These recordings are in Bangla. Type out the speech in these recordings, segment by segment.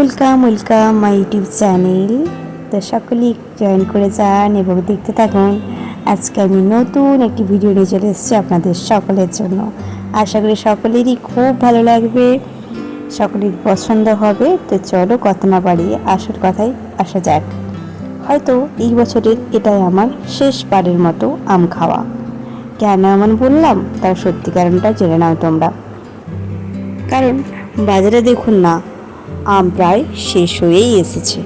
Welcome my YouTube channel. তো সকলেই জয়েন করে যান এবং দেখতে থাকুন। আজকে আমি নতুন একটি ভিডিও নিয়ে চলে এসেছি আপনাদের সকলের জন্য। আশা করি সকলেরই খুব ভালো লাগবে, সকলের পছন্দ হবে। তো চলো কথা না বাড়িয়ে আসল কথায় আসা যাক। হয়তো এই বছরের এটাই আমার শেষবারের মতো আম খাওয়া। কেন এমন বললাম তার সত্যি কারণটা জেনে নাও তোমরা। কারণ বাজারে দেখুন না, আম প্রায় শেষ হয়েই এসেছে।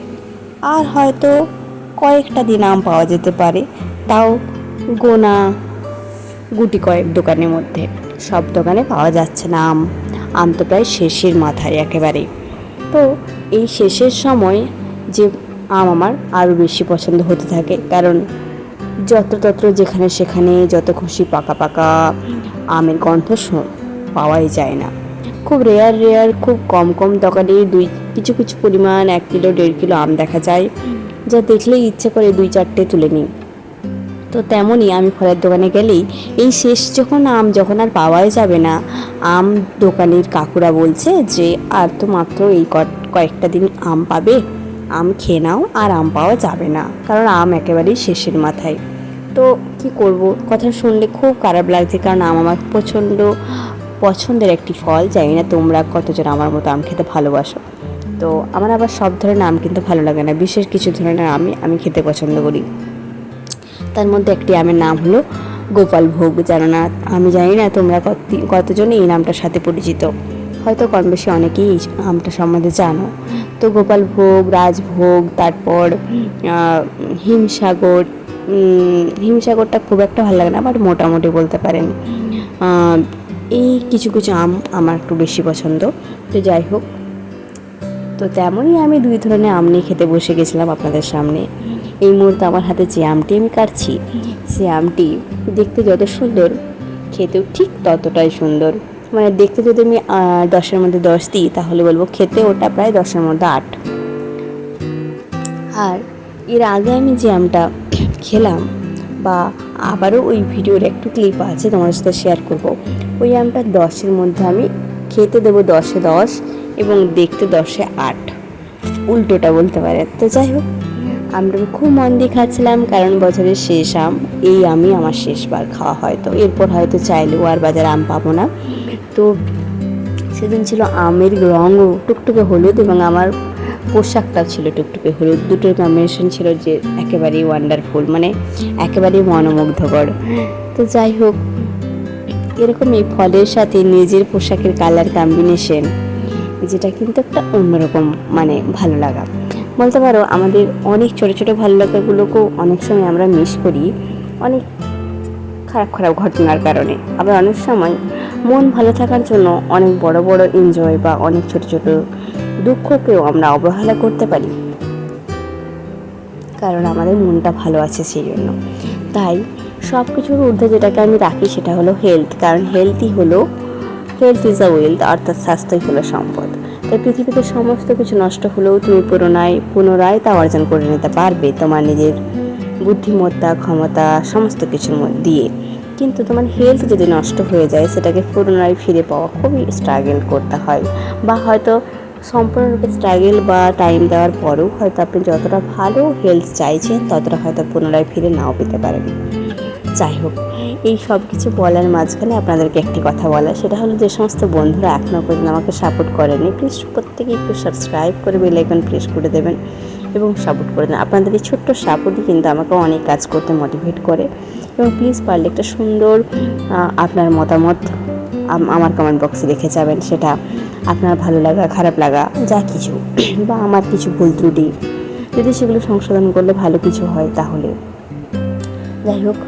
আর হয়তো কয়েকটা দিন আম পাওয়া যেতে পারে, তাও গোনা গুটি কয়েক দোকানের মধ্যে। সব দোকানে পাওয়া যাচ্ছে না আম। আম তো প্রায় শেষের মাথায় একেবারে। তো এই শেষের সময় যে আম আমার আরও বেশি পছন্দ হতে থাকে, কারণ যত্রতত্র যেখানে সেখানে যত খুশি পাকা পাকা আমের গন্ধ পাওয়াই যায় না। খুব রেয়ার খুব কম দোকানে কিছু পরিমাণ 1 কিলো 1.5 কিলো আম দেখা যায়, যা দেখলেই ইচ্ছে করে 2-4টে তুলে নিই। তো তেমনই আমি ফলের দোকানে গেলেই এই শেষ যখন আর পাওয়াই যাবে না, আম দোকানের কাকুরা বলছে যে আর তো মাত্র এই কয়েকটা দিন আম পাবে, আম খেয়ে নাও, আর আম পাওয়া যাবে না, কারণ আম একেবারেই শেষের মাথায়। তো কি করব, কথা শুনলে খুব খারাপ লাগছে, কারণ আম আমার প্রচণ্ড পছন্দের একটি ফল। জানি না তোমরা কতজন আমার মতো আম খেতে ভালোবাসো। তো আমার আবার সব ধরনের আম কিন্তু ভালো লাগে না, বিশেষ কিছু ধরনের আমি খেতে পছন্দ করি। তার মধ্যে একটি আমের নাম হলো গোপাল ভোগ। জানো না, আমি জানি না তোমরা কতজন এই নামটার সাথে পরিচিত। হয়তো কম বেশি অনেকেই এই আমটা সম্বন্ধে জানো। তো গোপাল ভোগ, রাজভোগ, তারপর হিমসাগরটা খুব একটা ভালো লাগে না, বাট মোটামুটি বলতে পারেন। এই কিছু আম আমার একটু বেশি পছন্দ। তো যাই হোক, তো তেমনই আমি 2 ধরনের আম নিয়ে খেতে বসে গেছিলাম আপনাদের সামনে। এই মুহূর্তে আমার হাতে যে আমটি আমি কাটছি, সে আমটি দেখতে যত সুন্দর, খেতেও ঠিক ততটাই সুন্দর। মানে দেখতে যদি আমি 10-এর মধ্যে 10 দিই, তাহলে বলবো খেতে ওটা প্রায় 10-এর মধ্যে 8। আর এর আগে আমি যে আমটা খেলাম, বা আবারও ওই ভিডিওর একটু ক্লিপ আছে তোমার সাথে শেয়ার করব, ওই আমটা 10-এর মধ্যে আমি খেতে দেবো 10-এ 10 এবং দেখতে 10-এ 8, উল্টোটা বলতে পারে। তো যাই হোক, আমরা খুব মন দিয়ে খাচ্ছিলাম, কারণ বছরের শেষ আম, এই আমই আমার শেষবার খাওয়া। হয়তো এরপর হয়তো চাইলেও আর বাজারে আম পাবো না। তো সেদিন ছিল আমের রঙও টুকটুকে হলুদ, এবং আমার পোশাকটা ছিল টুকটুকে হলুদ। দুটোর কম্বিনেশন ছিল যে একেবারেই ওয়ান্ডারফুল, মানে একেবারেই মনোমুগ্ধকর। তো যাই হোক, এরকম এই ফলের সাথে নিজের পোশাকের কালার কম্বিনেশন, যেটা কিন্তু একটা অন্যরকম মানে ভালো লাগা বলতে পারো। আমাদের অনেক ছোটো ভালো লাগাগুলোকেও অনেক সময় আমরা মিস করি অনেক খারাপ ঘটনার কারণে। আবার অনেক সময় মন ভালো থাকার জন্য অনেক বড় এনজয় বা অনেক ছোট দুঃখকেও আমরা অবহেলা করতে পারি, কারণ আমাদের মনটা ভালো আছে সেই জন্য। তাই সব কিছুর ঊর্ধ্বে যেটাকে আমি রাখি সেটা হলো হেলথ, কারণ হেলথ ইজ আ ওয়েলথ, অর্থাৎ স্বাস্থ্যই হলো সম্পদ। তাই পৃথিবীতে সমস্ত কিছু নষ্ট হলেও তুমি পুনরায় তা অর্জন করে নিতে পারবে তোমার নিজের বুদ্ধিমত্তা, ক্ষমতা, সমস্ত কিছুর দিয়ে। কিন্তু তোমার হেলথ যদি নষ্ট হয়ে যায়, সেটাকে পুনরায় ফিরে পাওয়া খুবই স্ট্রাগল করতে হয়, বা হয়তো সম্পূর্ণরূপে স্ট্রাগল বা টাইম দেওয়ার পরেও হয়তো আপনি যতটা ভালো হেলথ চাইছেন ততটা হয়তো পুনরায় ফিরে নাও পেতে পারেন। যাই হোক, এই সব কিছু বলার মাঝখানে আপনাদেরকে একটি কথা বলা, সেটা হলো যে সমস্ত বন্ধুরা এখনও পর্যন্ত আমাকে সাপোর্ট করেনি, প্লিজ প্রত্যেকে একটু সাবস্ক্রাইব করে বেল আইকন প্রেস করে দেবেন এবং সাপোর্ট করে দেন। আপনাদের এই ছোট্ট সাপোর্টই কিন্তু আমাকে অনেক কাজ করতে মোটিভেট করে। এবং প্লিজ পারলে একটা সুন্দর আপনার মতামত আমার কমেন্ট বক্সে রেখে যাবেন। সেটা আপনার ভালো লাগা, খারাপ লাগা, যা কিছু, বা আমার কিছু ভুল ত্রুটি, যদি সেগুলো সংশোধন করলে ভালো কিছু হয় তাহলে। যাই হোক,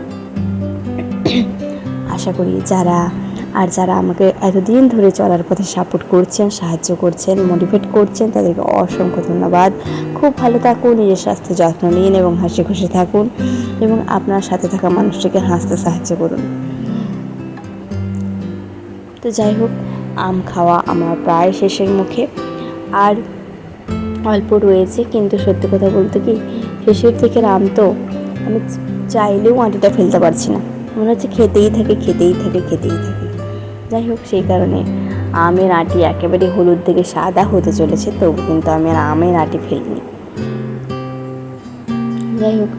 আশা করি যারা আমাকে এতদিন ধরে চলার পথে সাপোর্ট করছেন, সাহায্য করছেন, মোটিভেট করছেন, তাদেরকে অসংখ্য ধন্যবাদ। খুব ভালো থাকুন, নিজের স্বাস্থ্যের যত্ন নিন এবং হাসি খুশি থাকুন, এবং আপনার সাথে থাকা মানুষটিকে হাসতে সাহায্য করুন। তো যাই হোক, আম খাওয়া আমার প্রায় শেষের মুখে, আর অল্প রয়েছে। কিন্তু সত্যি কথা বলতে কি, শেষের দিকের আম তো আমি চাইলেও আঁটিটা ফেলতে পারছি না, মনে হচ্ছে খেতেই থাকে। যাই হোক, সেই কারণে আমের আঁটি একেবারে হলুদ থেকে সাদা হতে চলেছে, তবু কিন্তু আমি আর আমের আঁটি ফেলিনি। যাই হোক,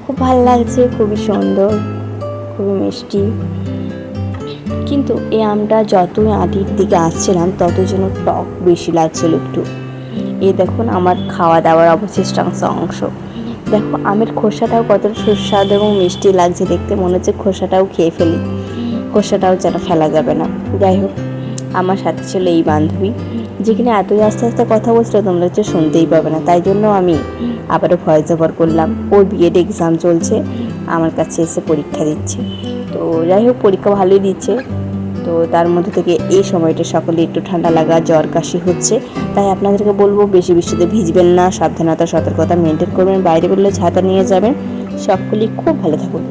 খুব ভালো লাগছে, খুবই সুন্দর, খুবই মিষ্টি। কিন্তু এই আমটা যতই আঁটির দিকে আসছিলাম তত যেন টক বেশি লাগছিল একটু। এই দেখুন আমার খাওয়া দাওয়ার অবশিষ্টাংশ অংশ। দেখো আমের খোসাটাও কতটা সুস্বাদু এবং মিষ্টি লাগছে দেখতে, মনে হচ্ছে খোসাটাও খেয়ে ফেলি, খোসাটাও যেন ফেলা যাবে না। যাই হোক, আমার সাথে ছিল এই বান্ধবী, যেখানে এতই আস্তে আস্তে কথা বলছিল তোমরা হচ্ছে শুনতেই পাবে না, তাই জন্য আমি আবারও ভয়েস ওভার করলাম। ওর বিএড এক্সাম চলছে, আমার কাছে এসে পরীক্ষা দিচ্ছে। তো যাই হোক, পরীক্ষা ভালোই দিচ্ছে। তো তার মধ্যে থেকে এই সময়টা সকলে একটু ঠান্ডা লাগা, জ্বর কাশি হচ্ছে। তাই আপনাদেরকে বলবো বেশি বৃষ্টিতে ভিজবেন না, সাবধানতা সতর্কতা মেনটেন করবেন, বাইরে বেরোলে ছাতা নিয়ে যাবেন। সকলেই খুব ভালো থাকুন।